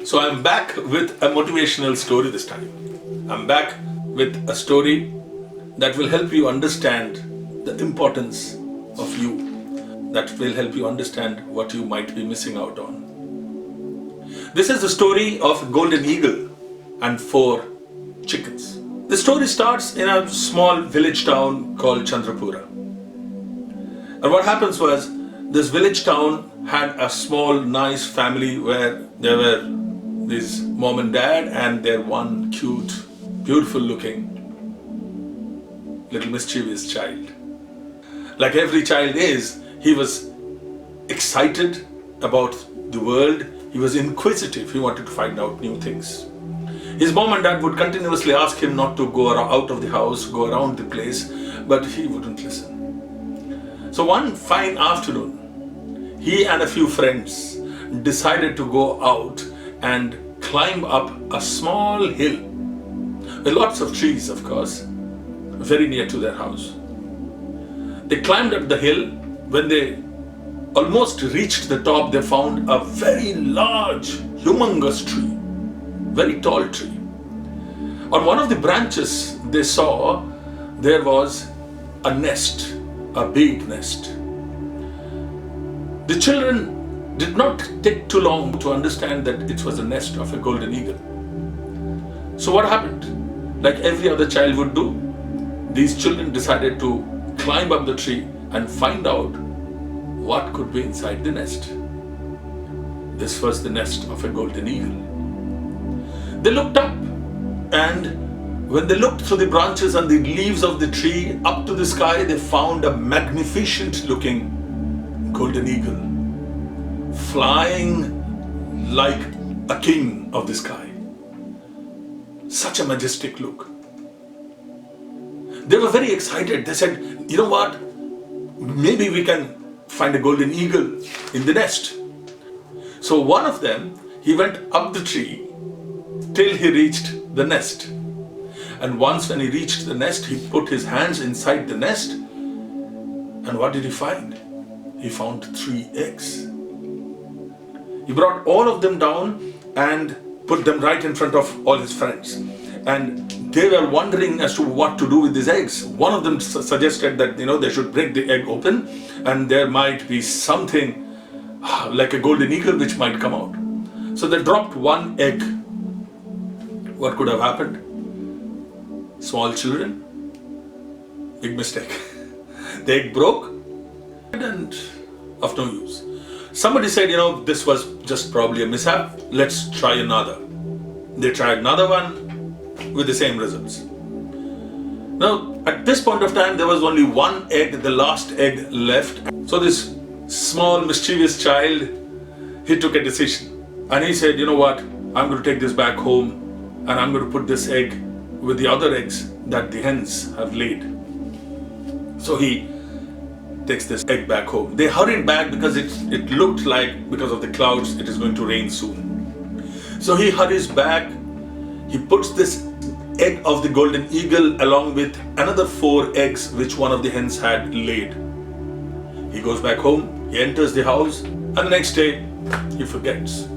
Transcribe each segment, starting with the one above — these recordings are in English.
So I'm back with a motivational story this time. I'm back with a story that will help you understand the importance of you, that will help you understand what you might be missing out on. This is the story of a golden eagle and 4 chickens. The story starts in a small village town called Chandrapura. And what happens was, this village town had a small, nice family where there were this mom and dad and their one cute, beautiful looking, little mischievous child. Like every child is, he was excited about the world. He was inquisitive. He wanted to find out new things. His mom and dad would continuously ask him not to go out of the house, go around the place, but he wouldn't listen. So one fine afternoon, he and a few friends decided to go out and climb up a small hill with lots of trees, of course, very near to their house. They climbed up the hill. When they almost reached the top, they found a very large, humongous tree, very tall tree. On one of the branches they saw there was a nest, a big nest. The children did not take too long to understand that it was a nest of a golden eagle. So what happened? Like every other child would do, these children decided to climb up the tree and find out what could be inside the nest. This was the nest of a golden eagle. They looked up, and when they looked through the branches and the leaves of the tree up to the sky, they found a magnificent looking golden eagle, flying like a king of the sky. Such a majestic look. They were very excited. They said, you know what? Maybe we can find a golden eagle in the nest. So one of them, he went up the tree till he reached the nest. And once when he reached the nest, he put his hands inside the nest. And what did he find? He found 3 eggs. He brought all of them down and put them right in front of all his friends. And they were wondering as to what to do with these eggs. One of them suggested that they should break the egg open and there might be something like a golden eagle which might come out. So they dropped 1 egg. What could have happened? Small children, big mistake. The egg broke and of no use. Somebody said, this was just probably a mishap. Let's try another. They tried another one with the same results. Now, at this point of time, there was only 1 egg, the last egg left. So this small mischievous child, he took a decision. And he said, you know what, I'm going to take this back home and I'm going to put this egg with the other eggs that the hens have laid. So he takes this egg back home. They hurried back because it looked like, because of the clouds, it is going to rain soon. So he hurries back. He puts this egg of the golden eagle along with another 4 eggs which one of the hens had laid. He goes back home, he enters the house, and the next day he forgets.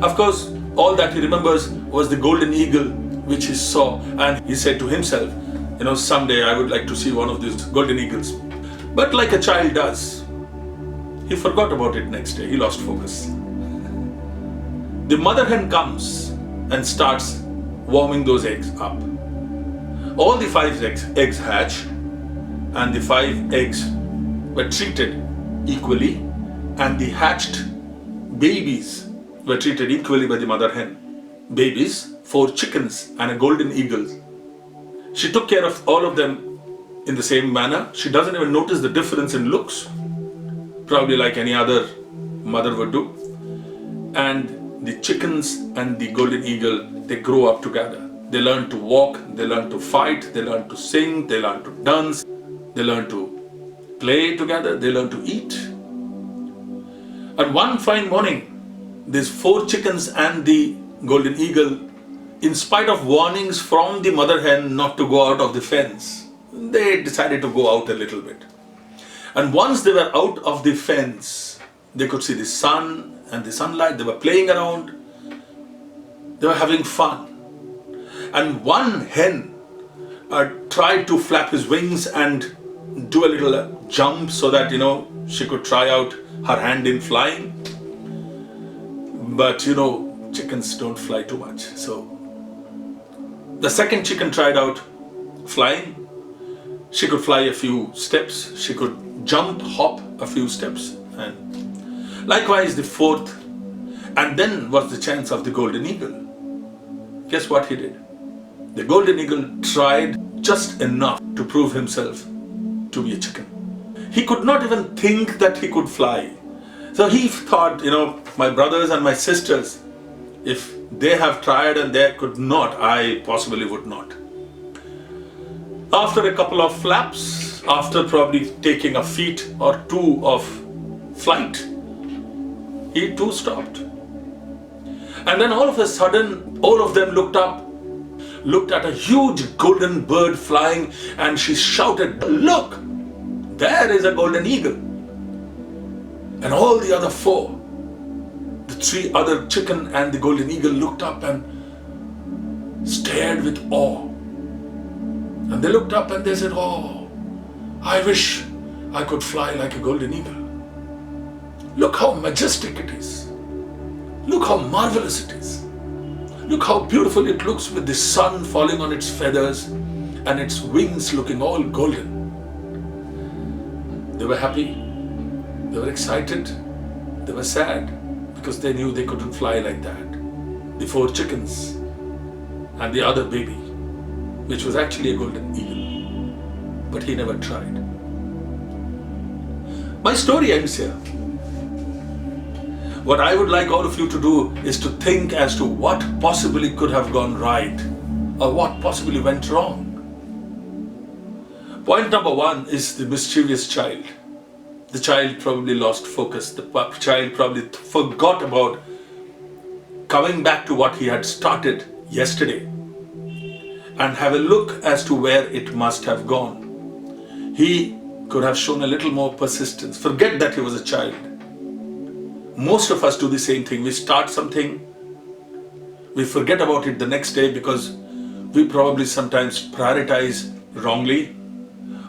Of course, all that he remembers was the golden eagle which he saw, and he said to himself, someday I would like to see one of these golden eagles. But like a child does, he forgot about it next day. He lost focus. The mother hen comes and starts warming those eggs up. All the 5 eggs hatch, and the 5 eggs were treated equally, and the hatched babies were treated equally by the mother hen. Babies, 4 chickens and a golden eagle. She took care of all of them in the same manner. She doesn't even notice the difference in looks, probably like any other mother would do. And the chickens and the golden eagle, they grow up together. They learn to walk, they learn to fight, they learn to sing, they learn to dance, they learn to play together, they learn to eat. And one fine morning, these 4 chickens and the golden eagle, in spite of warnings from the mother hen not to go out of the fence, they decided to go out a little bit. And once they were out of the fence, they could see the sun and the sunlight. They were playing around. They were having fun. And one hen tried to flap his wings and do a little jump so that, she could try out her hand in flying. But, chickens don't fly too much. So the second chicken tried out flying. She could fly a few steps. She could jump, hop a few steps. And likewise the fourth. And then was the chance of the golden eagle. Guess what he did? The golden eagle tried just enough to prove himself to be a chicken. He could not even think that he could fly. So he thought, my brothers and my sisters, if they have tried and they could not, I possibly would not. After a couple of flaps, after probably taking a feet or two of flight, he too stopped. And then all of a sudden, all of them looked up, looked at a huge golden bird flying, and she shouted, "Look, there is a golden eagle." And all the other four, the three other chicken and the golden eagle, looked up and stared with awe. And they looked up and they said, "Oh, I wish I could fly like a golden eagle. Look how majestic it is. Look how marvelous it is. Look how beautiful it looks with the sun falling on its feathers and its wings looking all golden." They were happy, they were excited, they were sad because they knew they couldn't fly like that. The four chickens and the other baby, which was actually a golden eagle, but he never tried. My story ends here. What I would like all of you to do is to think as to what possibly could have gone right or what possibly went wrong. Point number one is the mischievous child. The child probably lost focus. The child probably forgot about coming back to what he had started yesterday and have a look as to where it must have gone. He could have shown a little more persistence. Forget that he was a child. Most of us do the same thing. We start something, we forget about it the next day because we probably sometimes prioritize wrongly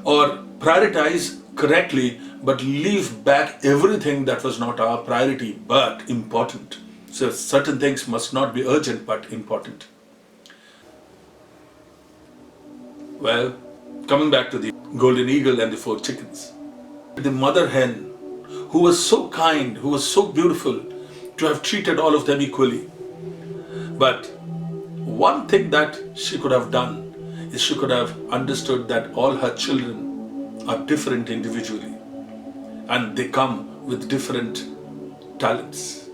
or prioritize correctly but leave back everything that was not our priority but important. So certain things must not be urgent but important. Well, coming back to the golden eagle and the four chickens. The mother hen, who was so kind, who was so beautiful, to have treated all of them equally. But one thing that she could have done is she could have understood that all her children are different individually and they come with different talents.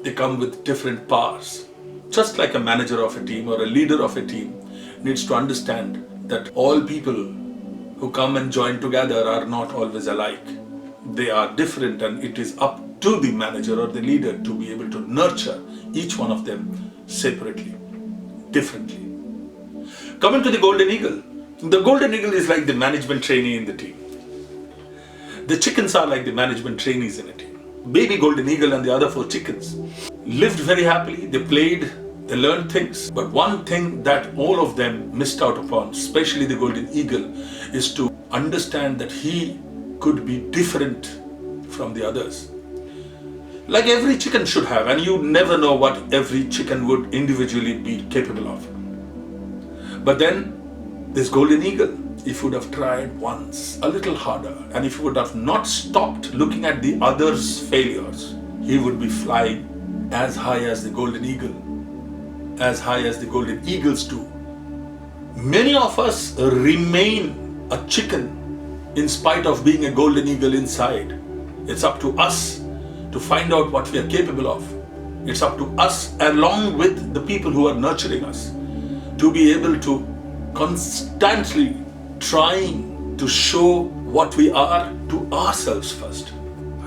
They come with different powers. Just like a manager of a team or a leader of a team needs to understand that all people who come and join together are not always alike. They are different and it is up to the manager or the leader to be able to nurture each one of them separately, differently. Coming to the golden eagle. The golden eagle is like the management trainee in the team. The chickens are like the management trainees in a team. Baby golden eagle and the other four chickens lived very happily. They played, they learned things. But one thing that all of them missed out upon, especially the golden eagle, is to understand that he could be different from the others. Like every chicken should have, and you never know what every chicken would individually be capable of. But then, this golden eagle, if he would have tried once, a little harder, and if he would have not stopped looking at the others' failures, he would be flying as high as the golden eagle, as high as the golden eagles do. Many of us remain a chicken in spite of being a golden eagle inside. It's up to us to find out what we are capable of. It's up to us, along with the people who are nurturing us, to be able to constantly trying to show what we are to ourselves first.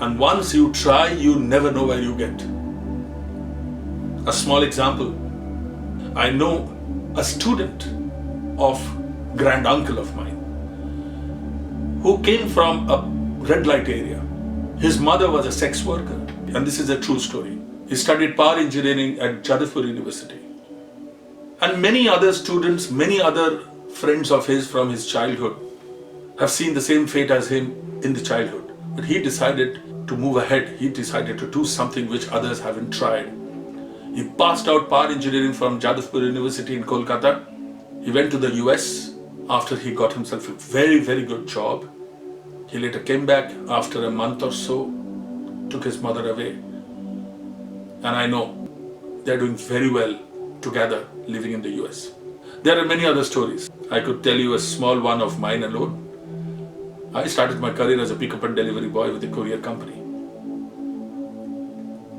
And once you try, you never know where you get. A small example. I know a student of grand uncle of mine who came from a red light area. His mother was a sex worker, and this is a true story. He studied power engineering at Jadavpur University. And many other students, many other friends of his from his childhood have seen the same fate as him in the childhood. But he decided to move ahead. He decided to do something which others haven't tried. He passed out power engineering from Jadavpur University in Kolkata. He went to the US after he got himself a very, very good job. He later came back after a month or so, took his mother away. And I know they're doing very well together living in the US. There are many other stories. I could tell you a small one of mine alone. I started my career as a pick-up and delivery boy with a courier company.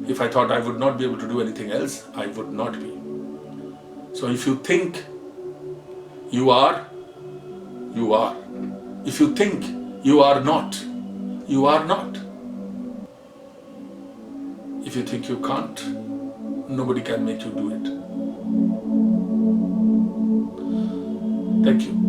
If I thought I would not be able to do anything else, I would not be. So if you think you are, you are. If you think you are not, you are not. If you think you can't, nobody can make you do it. Thank you.